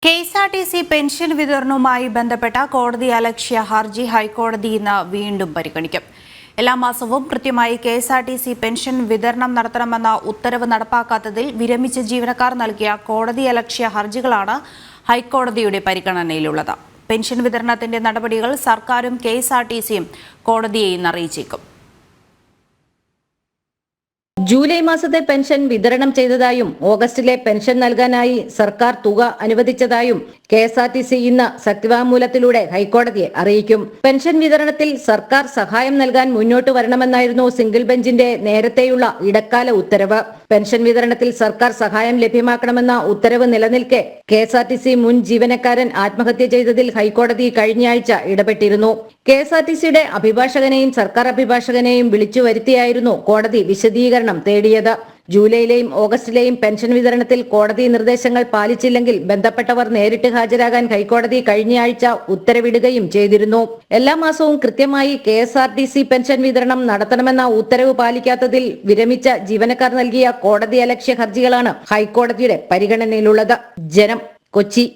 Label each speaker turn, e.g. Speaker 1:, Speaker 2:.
Speaker 1: KSRTC pension വിതരണവുമായി ബന്ധപ്പെട്ട കോടതിയലക്ഷ്യ ഹർജി ഹൈക്കോടതി ഇന്ന് വീണ്ടും പരിഗണിക്കും. എല്ലാ മാസവും കൃത്യമായി KSRTC പെൻഷൻ വിതരണം നടത്തണമെന്ന ഉത്തരവ് നടപ്പാക്കാത്തതിൽ വിരമിച്ച ജീവനക്കാർ നൽകിയ കോടതിയലക്ഷ്യ ഹർജികളാണ് ഹൈക്കോടതിയുടെ പരിഗണനയിലുള്ളത്. പെൻഷൻ വിതരണത്തിന്റെ നടപടികൾ സർക്കാരും KSRTCയും കോടതിയെ ഇന്ന് അറിയിച്ചേക്കും.
Speaker 2: ജൂലൈ മാസത്തെ പെൻഷൻ വിതരണം ചെയ്തതായും ഓഗസ്റ്റിലെ പെൻഷൻ നൽകാനായി സർക്കാർ തുക അനുവദിച്ചതായും KSRTC ഇന്ന് സത്യവാങ്മൂലത്തിലൂടെ ഹൈക്കോടതിയെ അറിയിക്കും. പെൻഷൻ വിതരണത്തിൽ സർക്കാർ സഹായം നൽകാൻ മുന്നോട്ട് വരണമെന്നായിരുന്നു സിംഗിൾ ബെഞ്ചിന്റെ നേരത്തെയുള്ള ഇടക്കാല ഉത്തരവ്. പെൻഷൻ വിതരണത്തിൽ സർക്കാർ സഹായം ലഭ്യമാക്കണമെന്ന ഉത്തരവ് നിലനിൽക്കെ KSRTC മുൻ ജീവനക്കാരൻ ആത്മഹത്യ ചെയ്തതിൽ ഹൈക്കോടതി കഴിഞ്ഞയാഴ്ച ഇടപെട്ടിരുന്നു. KSRTCയുടെ അഭിഭാഷകനെയും സർക്കാർ അഭിഭാഷകനെയും വിളിച്ചു വരുത്തിയായിരുന്നു കോടതി വിശദീകരണം തേടിയത്. ജൂലൈയിലെയും ഓഗസ്റ്റിലെയും പെൻഷൻ വിതരണത്തിൽ കോടതി നിർദ്ദേശങ്ങൾ പാലിച്ചില്ലെങ്കിൽ ബന്ധപ്പെട്ടവർ നേരിട്ട് ഹാജരാകാൻ ഹൈക്കോടതി കഴിഞ്ഞയാഴ്ച ഉത്തരവിടുകയും ചെയ്തിരുന്നു. എല്ലാ മാസവും കൃത്യമായി KSRTC പെൻഷൻ വിതരണം നടത്തണമെന്ന ഉത്തരവ് പാലിക്കാത്തതിൽ വിരമിച്ച ജീവനക്കാർ നൽകിയ കോടതിയലക്ഷ്യ ഹർജികളാണ് ഹൈക്കോടതിയുടെ പരിഗണനയിലുള്ളത്. ജനം, കൊച്ചി.